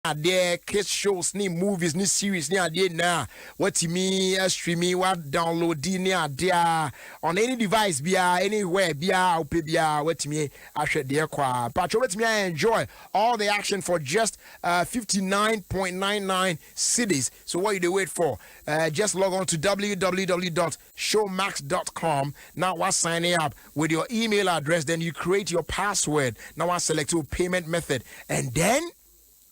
there kids shows ni movies ni series ni ade na what me streaming what download ni ade on any device bia anywhere bia ope bia what me ahwe there kwa patcho what me enjoy all the action for just 59.99 cedis. So what you do wait for? Just log on to www.showmax.com. Now I sign up with your email address, then you create your password. Now I select your payment method, and then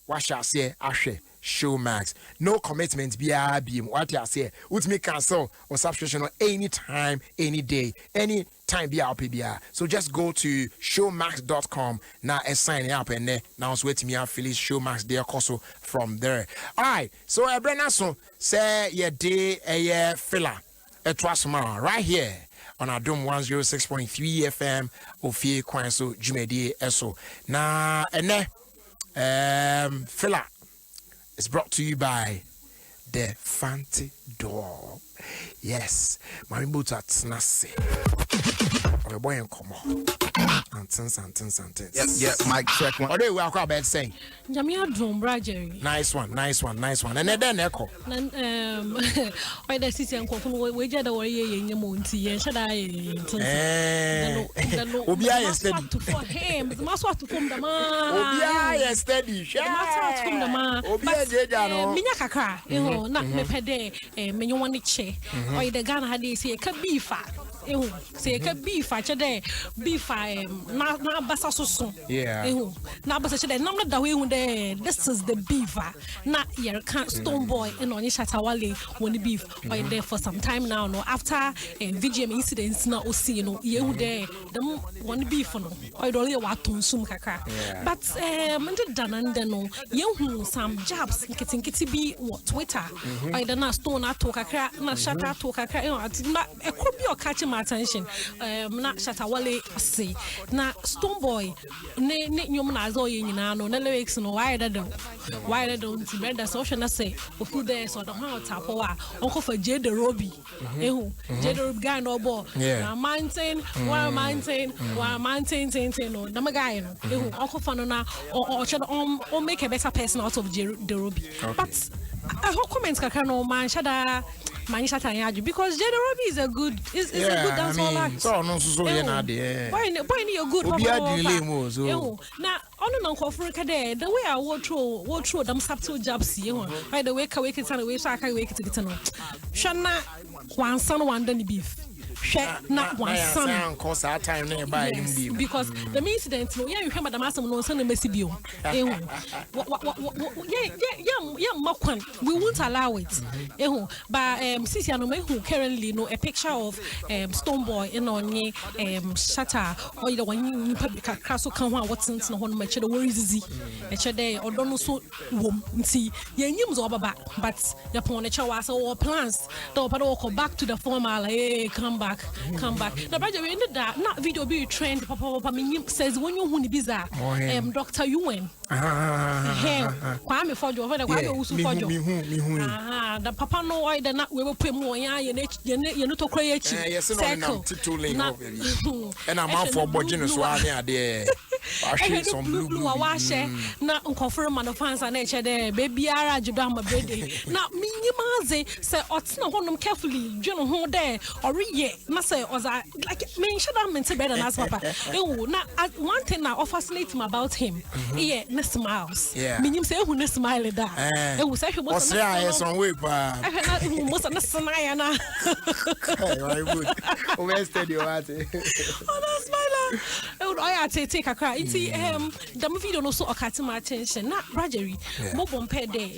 what shall I say? Ashe Showmax. No commitment. BRB. What I say? Would me cancel or subscription on any time, any day, any time. BRPBR. So just go to showmax.com now and sign up, and then now it's waiting me out. Phyllis Showmax there also from there. All right. So Brenna, so say your day a filler a trust right here on Adom 106.3 FM. Ofie Kwanso Jumedi Eso. Now and then. Filler is brought to you by the Fancy Door. Yes, my boots at Snassi. A boy and come on. Sentence. Yeah, Mike check one. Oh, they were quite bad saying. Jamia Drum, Jerry. Nice one. And then echo. Why the city and coffin wager the way in your moonty and should I? Obia is steady. For him, the master to come the man. Obia is steady. Master to come the man. Obia, Minaka, you know, not me pede, Minuani che, or the gun had this here, could be fat. Say a beef, I today beef. Now basa so yeah. Now basa today. Now the way when this is the beef. Not your stone boy and on Shatawale when the beef or there for some time now. No after VGM incidents now see no you there the one beef no or only what to sum kaka. But the done no you some jobs getting kitty be what Twitter or the na stone at to kaka na shata to kaka. It could be your catching attention. Na Shatawale say na Stone Boy ne nyomna zo yina no na lyrics no why that don't to better social na say ofu there so the how tap wa onko for J the Robbie ehu J the Robbie guy no ball na mountain no na guy no ehu onko for no na or make a better person out of J the Robbie. But I hope comments kakra no man shada because J the Robbie is a good dancehall act. So no so na dey. Boy you good now on Africa there the way I walk through them subtle jobs by the way ka wake it and the way so I can wake it to no shana one son one done beef not one son cause that time near by because the incident no you hear madam asem no son messy bio yeah makwan we won't allow it but sisi no me who currently no a picture of Stone Boy in on shatter or the one public castle kan ho what's no ma che the worries easy e che dey odo no so wom nti ye nyim zo baba but ya pon e che wa so plans to go back to the formal come back. The brother we ended that not video be trend papa me says when you hu ni biza Dr. UN Kwame Fojo over the Kwame Usu Fojo the papa no why the not we will put more you not to create circle and I'm out for budget so I there some blue wash na confirm man fans and each there baby ara judo my birthday na minimize say otina honum carefully dweno ho there or ye na say like me should have meant better than as papa na one thing that fascinates me about him ne smiles minim say who ne smile da say he was some way pa most na smile na very good o steady o ate oh smile I take a cry the video no so okati my attention na Rajery mo bompe there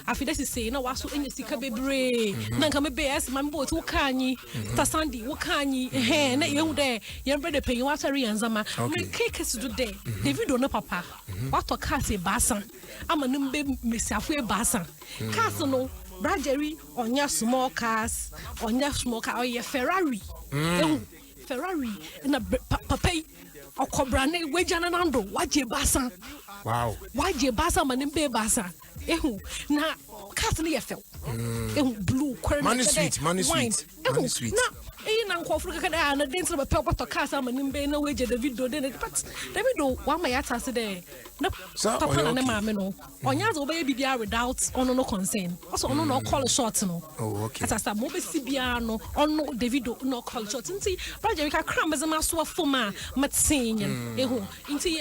afi this is say na waso enya sika bebre na nka me be as my boat wo kanyi tasandi wo kanyi na yehu there ye brother pay wa tari yanzama me cake to do there the video no papa what to cast e basan ama nim be mesiafo e basan cast no Rajery onya small cars onya small car or Ferrari Ferrari na papa okobrane wejana nando waje basan wow waje basan manim be basan na cast no ye fell blue money sweet na na nko furu kaka na dentro be papa to casa manimbe na weje Davido de but Davido one my yata se there na papa na ma me no onya ze obey bibia without ono no consent also ono no call short no oh okay atasa mo be sibia no ono Davido no call short nti brother we ka kram be ma so afoma matin ehu nti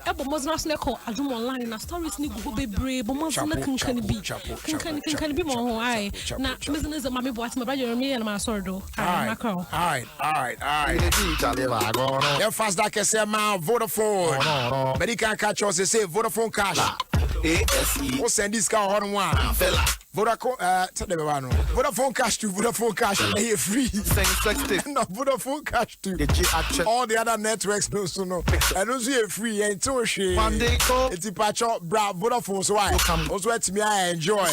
ebo mo zna so ne call Adom online na stories ni go bebre bo mo zna kankan bi mo ho ai na business ma me bo at my brother me na ma sordo all right yeah fast that can say ma Vodafone but you can catch us say Vodafone cash ASE o send this car on one fella Vodafone cash to Vodafone cash is free. No Vodafone cash to all the other networks no so no. And also free and so she. One day call it's patch bra Vodafone so I also let me enjoy.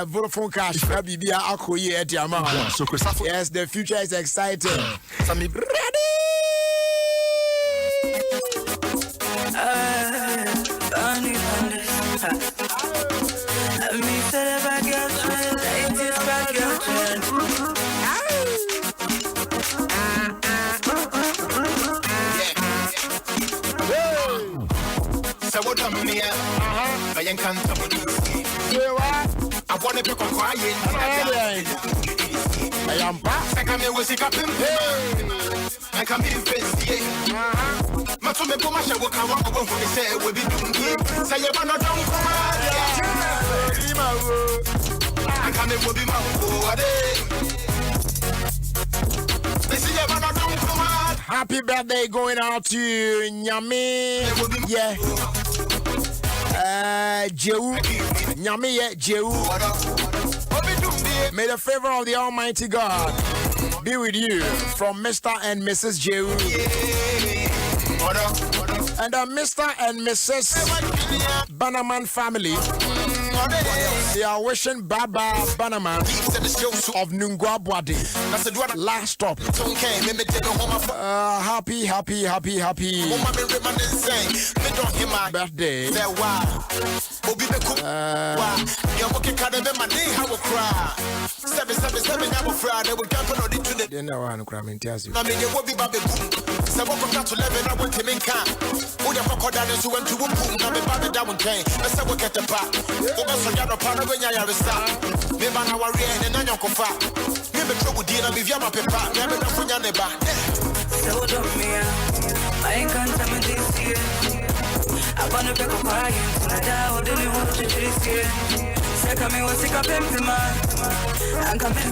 Vodafone cash baby akoye at your mouth. Yes, the future is exciting. Ready? Me said if I get trend, it is bad girl trend. So what I'm here, I can't tell you. I want to be quiet. I am back. I come here with a cup in I come here face, Matume Pumasha will come up with what say we'll be doing here. Say you're not don't come out. I come here will be my happy birthday going out to Nyame. Yeah. Jehu. Nyame yeah, Jehu. May the favor of the Almighty God be with you from Mr. and Mrs. Jehu. And the Mr. and Mrs. Bannerman family. They are wishing Baba Bannerman of Nungwabwadi last stop. Happy birthday. So ya no pana when ya resta. Me ba na wari en na nyoko fa. Me be trouble di na be via ma pepa. Me be na funya ne ba. So do me. I can't tell me this year. I wanna be quiet. I don't really want to this year. Say come me was sick up in my. I'm coming